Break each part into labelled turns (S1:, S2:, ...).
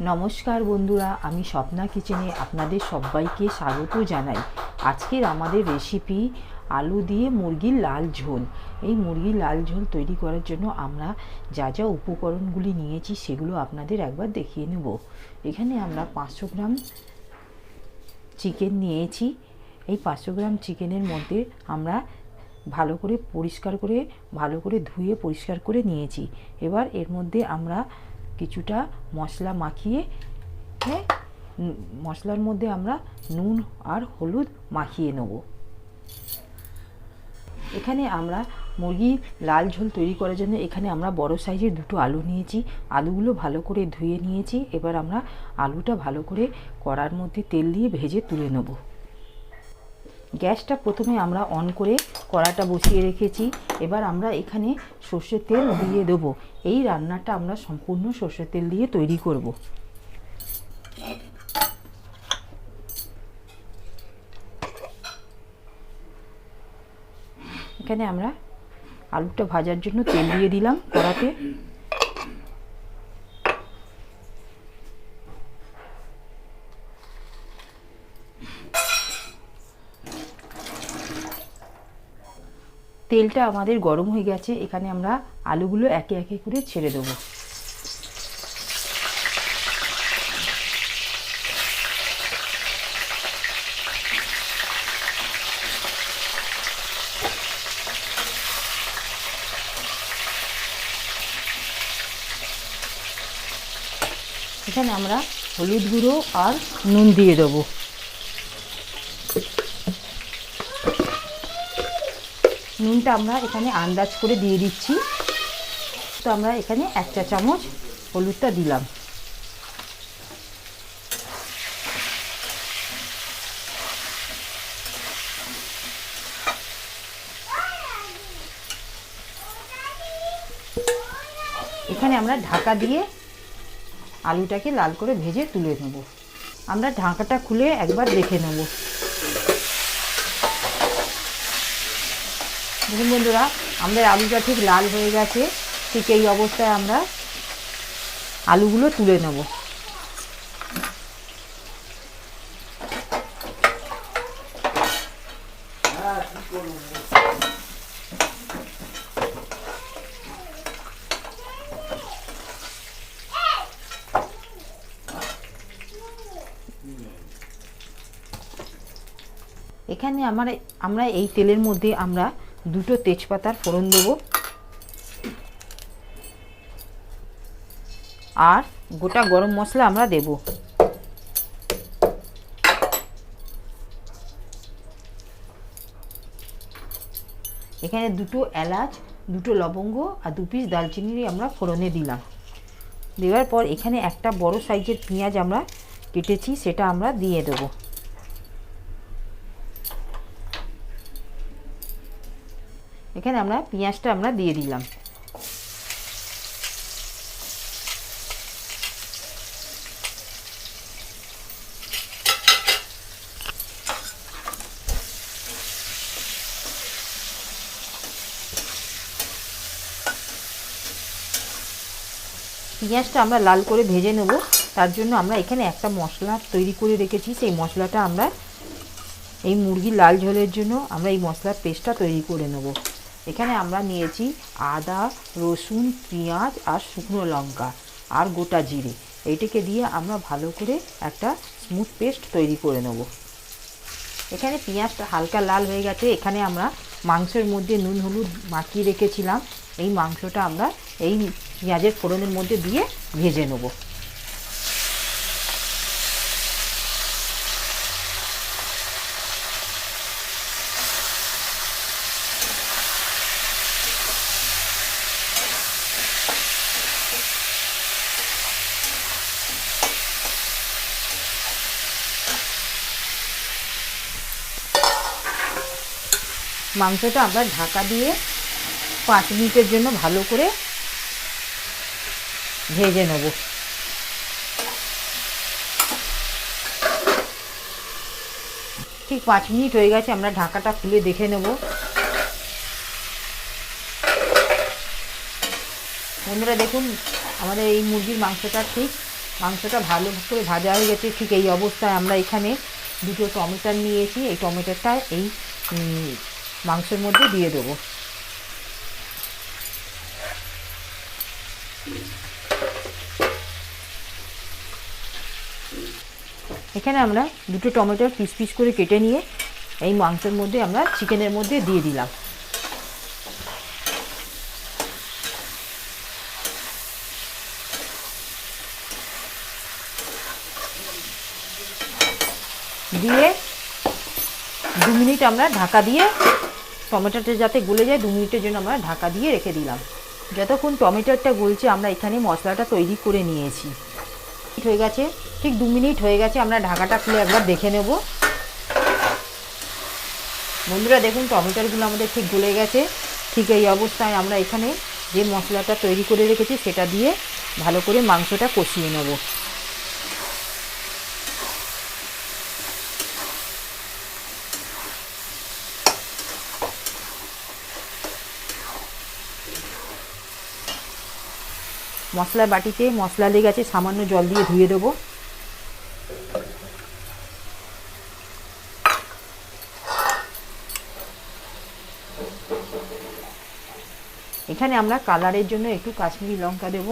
S1: নমস্কার বন্ধুরা, আমি স্বপ্না কিচেনে আপনাদের সবাইকে স্বাগত জানাই। আজকের আমাদের রেসিপি আলু দিয়ে মুরগির লাল ঝোল। এই মুরগির লাল ঝোল তৈরি করার জন্য আমরা যা যা উপকরণগুলি নিয়েছি সেগুলো আপনাদের একবার দেখিয়ে নেব। এখানে আমরা 500 গ্রাম চিকেন নিয়েছি। এই 500 গ্রাম চিকেনের মধ্যে আমরা ভালো করে ধুয়ে পরিষ্কার করে নিয়েছি। এবার এর মধ্যে আমরা কিছুটা মশলা মাখিয়ে মশলার মধ্যে আমরা নুন আর হলুদ মাখিয়ে নেব। এখানে আমরা মুরগির লাল ঝোল তৈরি করার জন্য এখানে আমরা বড় সাইজের 2টো আলু নিয়েছি। আলুগুলো ভালো করে ধুয়ে নিয়েছি। এবার আমরা আলুটা ভালো করে কড়ার মধ্যে তেল দিয়ে ভেজে তুলে নেব। গ্যাসটা প্রথমে আমরা অন করে কড়াটা বসিয়ে রেখেছি। এবার আমরা এখানে সর্ষের তেল দিয়ে দেবো। এই রান্নাটা আমরা সম্পূর্ণ সর্ষের তেল দিয়ে তৈরি করব। এখানে আমরা আলুটা ভাজার জন্য তেল দিয়ে দিলাম কড়াতে। তেলটা আমাদের গরম হয়ে গেছে। এখানে আমরা আলুগুলো একে একে করে ছেড়ে দেবো। এখানে আমরা হলুদ গুঁড়ো আর নুন দিয়ে দেবো। নুনটা আমরা এখানে আন্দাজ করে দিয়ে দিচ্ছি। তো আমরা এখানে 1 চা চামচ হলুদটা দিলাম। এখানে আমরা ঢাকা দিয়ে আলুটাকে লাল করে ভেজে তুলে নেব। আমরা ঢাকাটা খুলে একবার দেখে নেব। দেখুন বন্ধুরা, আমাদের আলুটা ঠিক লাল হয়ে গেছে। ঠিক এই অবস্থায় আমরা আলুগুলো তুলে নেব। এখানে আমরা এই তেলের মধ্যে আমরা 2টো তেজপাতার ফোড়ন দেব আর গোটা গরম মশলা আমরা দেব। এখানে 2টো এলাচ, 2টো লবঙ্গ আর 2 পিস দারচিনি আমরা ফোড়নে দিলাম। দেওয়ার পর এখানে একটা বড় সাইজের পেঁয়াজ আমরা কেটেছি, সেটা আমরা দিয়ে দেব। এখানে আমরা পেঁয়াজটা দিয়ে দিলাম। পেঁয়াজটা আমরা লাল করে ভেজে নেব। তার জন্য আমরা এখানে একটা মশলা তৈরি করে রেখেছি। সেই মশলাটা আমরা এই মুরগির লাল ঝোলের জন্য আমরা এই মশলার পেস্টটা তৈরি করে নেব। এখানে আমরা নিয়েছি আদা, রসুন, পেঁয়াজ আর শুকনো লঙ্কা আর গোটা জিরে। এইটাকে দিয়ে আমরা ভালো করে একটা স্মুথ পেস্ট তৈরি করে নেব। এখানে পেঁয়াজটা হালকা লাল হয়ে গেছে। এখানে আমরা মাংসের মধ্যে নুন হলুদ মাখিয়ে রেখেছিলাম। এই মাংসটা আমরা এই পেঁয়াজের ফোড়নের মধ্যে দিয়ে ভেজে নেব। মাংসটা আমরা ঢাকা দিয়ে 5 মিনিটের জন্য ভালো করে ভেজে নেব। ঠিক 5 মিনিট হয়ে গেছে। আমরা ঢাকাটা খুলে দেখে নেব। বন্ধুরা দেখুন, আমাদের এই মুরগির মাংসটা ঠিক মাংসটা ভালো করে ভাজা হয়ে গেছে। ঠিক এই অবস্থায় আমরা এখানে দুটো টমেটো নিয়েছি, এই টমেটোটা এই মাংসের মধ্যে দিয়ে দেবো। এখানে আমরা দুটো টমেটো পিস পিস করে কেটে নিয়ে এই মাংসের মধ্যে আমরা চিকেনের মধ্যে দিয়ে দিলাম। দিয়ে 2 মিনিট আমরা ঢাকা দিয়ে, টমেটোটা যাতে গলে যায় 2 মিনিটের জন্য আমরা ঢাকা দিয়ে রেখে দিলাম। যতক্ষণ টমেটোটা গলছে আমরা এখানে মশলাটা তৈরি করে নিয়েছি। হয়ে গেছে, ঠিক 2 মিনিট হয়ে গেছে। আমরা ঢাকাটা খুলে একবার দেখে নেব। বন্ধুরা দেখুন টমেটোগুলো আমাদের ঠিক গলে গেছে। ঠিক এই অবস্থায় আমরা এখানে যে মশলাটা তৈরি করে রেখেছি সেটা দিয়ে ভালো করে মাংসটা কষিয়ে নেব। মশলার বাটিতে মশলা লেগে গেছে, সামান্য জল দিয়ে ধুয়ে দেবো। এখানে আমরা কালারের জন্য একটু কাশ্মীরি লঙ্কা দেব।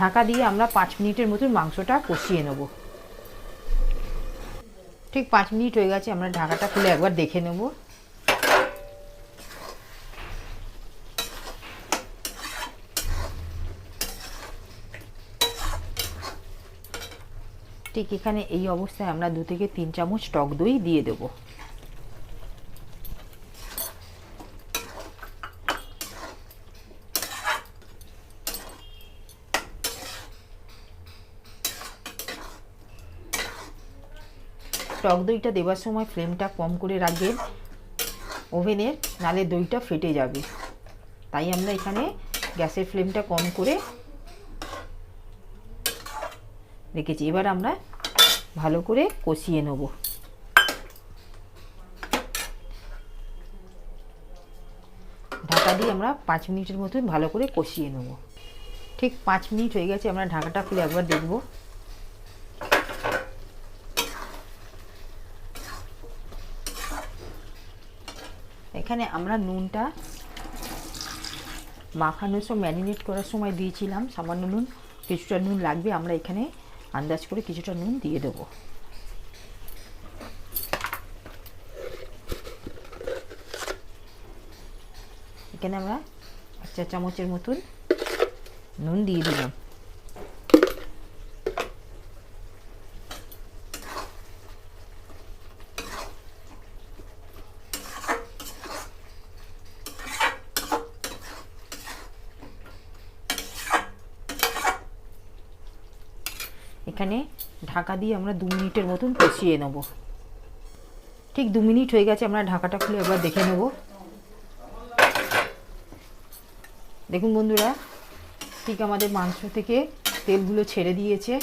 S1: ঢাকা দিয়ে আমরা 5 মিনিটের মতন মাংসটা কষিয়ে নেব। ঠিক 5 মিনিট হয়ে গেছে, আমরা ঢাকাটা খুলে একবার দেখে নেব। ঠিক এখানে এই অবস্থায় আমরা 2 থেকে 3 চামচ টক দই দিয়ে দেব। টক দইটা দেওয়ার সময় ফ্লেমটা কম করে রাখবেন ওভেনের, নালে দইটা ফেটে যাবে। তাই আমরা এখানে গ্যাসের ফ্লেমটা কম করে রেখেছি। এবার আমরা ভালো করে কষিয়ে নেব। ঢাকা দিয়ে আমরা 5 মিনিটের মতন ভালো করে কষিয়ে নেব। ঠিক 5 মিনিট হয়ে গেছে, আমরা ঢাকাটা খুলে একবার দেখব। এখানে আমরা নুনটা মাখানোর সময়, ম্যারিনেট করার সময় দিয়েছিলাম সামান্য নুন। কিছুটা নুন লাগবে, আমরা এখানে আন্দাজ করে কিছুটা নুন দিয়ে দেব। এখানে আমরা 1 চা চামচের মতন নুন দিয়ে দিলাম। এখানে ঢাকা দিয়ে আমরা 2 মিনিটের মতন কষিয়ে নেব। ঠিক 2 মিনিট হয়ে গেছে, আমরা ঢাকাটা খুলে একবার দেখে নেব। দেখুন বন্ধুরা, ঠিক আমাদের মাংস থেকে তেলগুলো ছেড়ে দিয়েছে।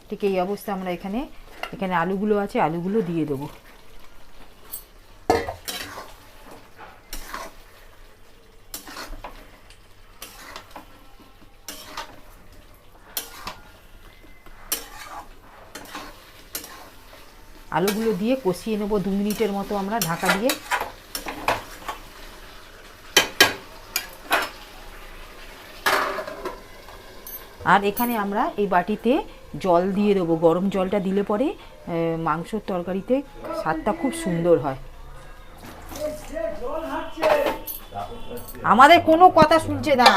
S1: ঠিক এই অবস্থা আমরা এখানে আলুগুলো আছে, আলুগুলো দিয়ে দেবো। আলুগুলো দিয়ে কষিয়ে নেব 2 মিনিটের মতো আমরা ঢাকা দিয়ে। আর এখানে আমরা এই বাটিতে জল দিয়ে দেবো। গরম জলটা দিলে পরে মাংসর তরকারিতে স্বাদটা খুব সুন্দর হয়। আমাদের কোনো কথা শুনছে না।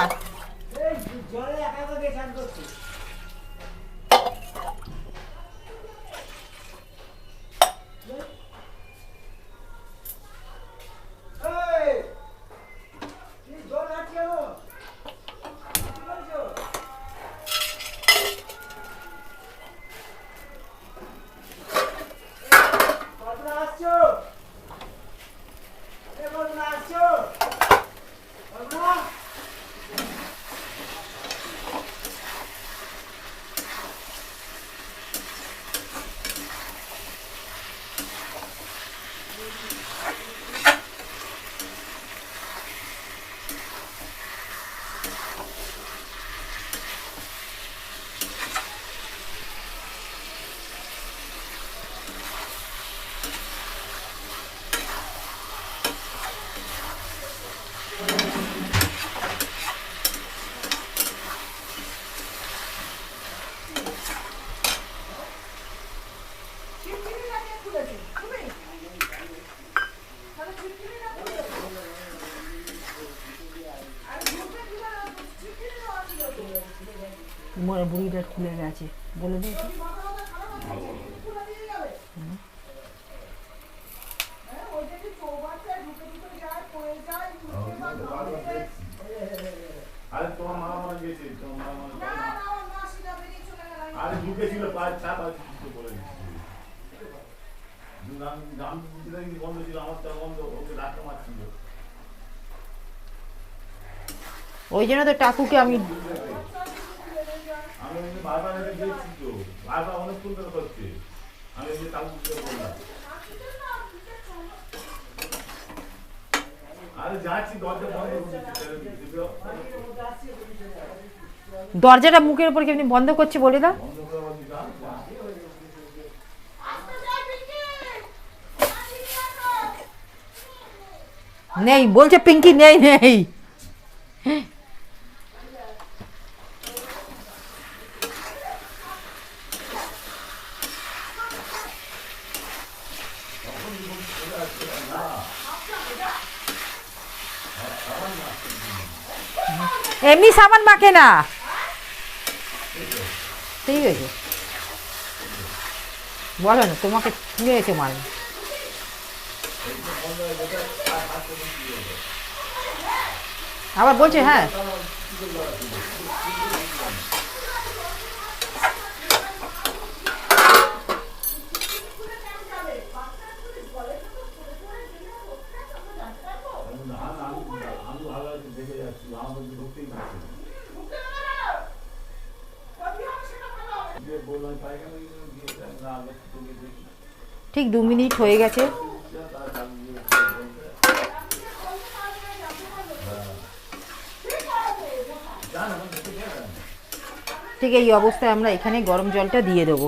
S1: বুড়িটা খুলে গেছে বলে দে।
S2: আরে তোমার মা মারা গেছে, তোমার মা না না আমার মা সিধা বেরিয়ে চলে গেল। আরে ঢুকে ছিল পাঁচ চাপ আছে কিছু বলে দিচ্ছি। নাম দিলে কি বন্ধ ছিল, আমার তো বন্ধ, ওকে ডাক্তার মারছিল।
S1: ওই জন্য তো টাকুকে আমি
S2: বারবার দেখছি তো, বারবার অনেক ফোন করে করছে, আমি ওই যে টাকুকে বললাম আরে যাচ্ছি দরজা বন্ধ করছি।
S1: দরজাটা মুখের উপর কেমনি বন্ধ করছে বলে দাও। নেই বলছে পিঙ্কি, নেই নেই। এমনি সাবান মাখে না, ঠিক আছে বলো না, তোমাকে ছুঁয়ে এসে মারবে। আবার বলছে হ্যাঁ ঠিক 2 মিনিট হয়ে গেছে। ঠিক এই অবস্থায় আমরা এখানে গরম জলটা দিয়ে দেবো।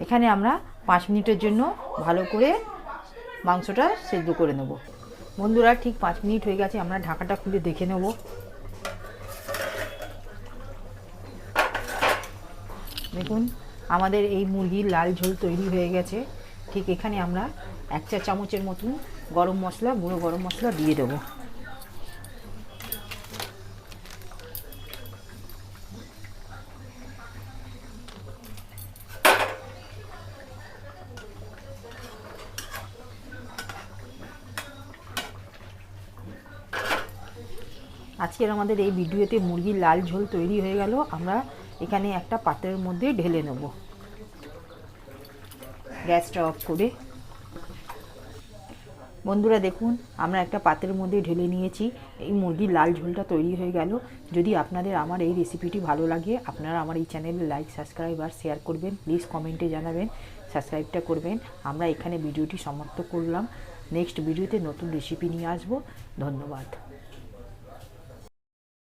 S1: এখানে আমরা 5 মিনিটের জন্য ভালো করে মাংসটা সেদ্ধ করে নেব। বন্ধুরা ঠিক 5 মিনিট হয়ে গেছে, আমরা ঢাকাটা খুলে দেখে নেব। দেখুন আমাদের এই মুরগির লাল ঝোল তৈরি হয়ে গেছে। ঠিক এখানে আমরা 1 চা চামচের মতন গরম মশলা, গুঁড়ো গরম মশলা দিয়ে দেবো। আজকের আমাদের এই ভিডিওতে মুরগির লাল ঝোল তৈরি হয়ে গেল। আমরা এখানে একটা পাত্রের মধ্যে ঢেলে নেব, গ্যাসটা অফ করে। বন্ধুরা দেখুন আমরা একটা পাত্রের মধ্যে ঢেলে নিয়েছি। এই মুরগির লাল ঝোলটা তৈরি হয়ে গেল। যদি আপনাদের আমার এই রেসিপিটি ভালো লাগে, আপনারা আমার এই চ্যানেলে লাইক, সাবস্ক্রাইব আর শেয়ার করবেন। প্লিজ কমেন্টে জানাবেন, সাবস্ক্রাইবটা করবেন। আমরা এখানে ভিডিওটি সমাপ্ত করলাম। নেক্সট ভিডিওতে নতুন রেসিপি নিয়ে আসবো। ধন্যবাদ।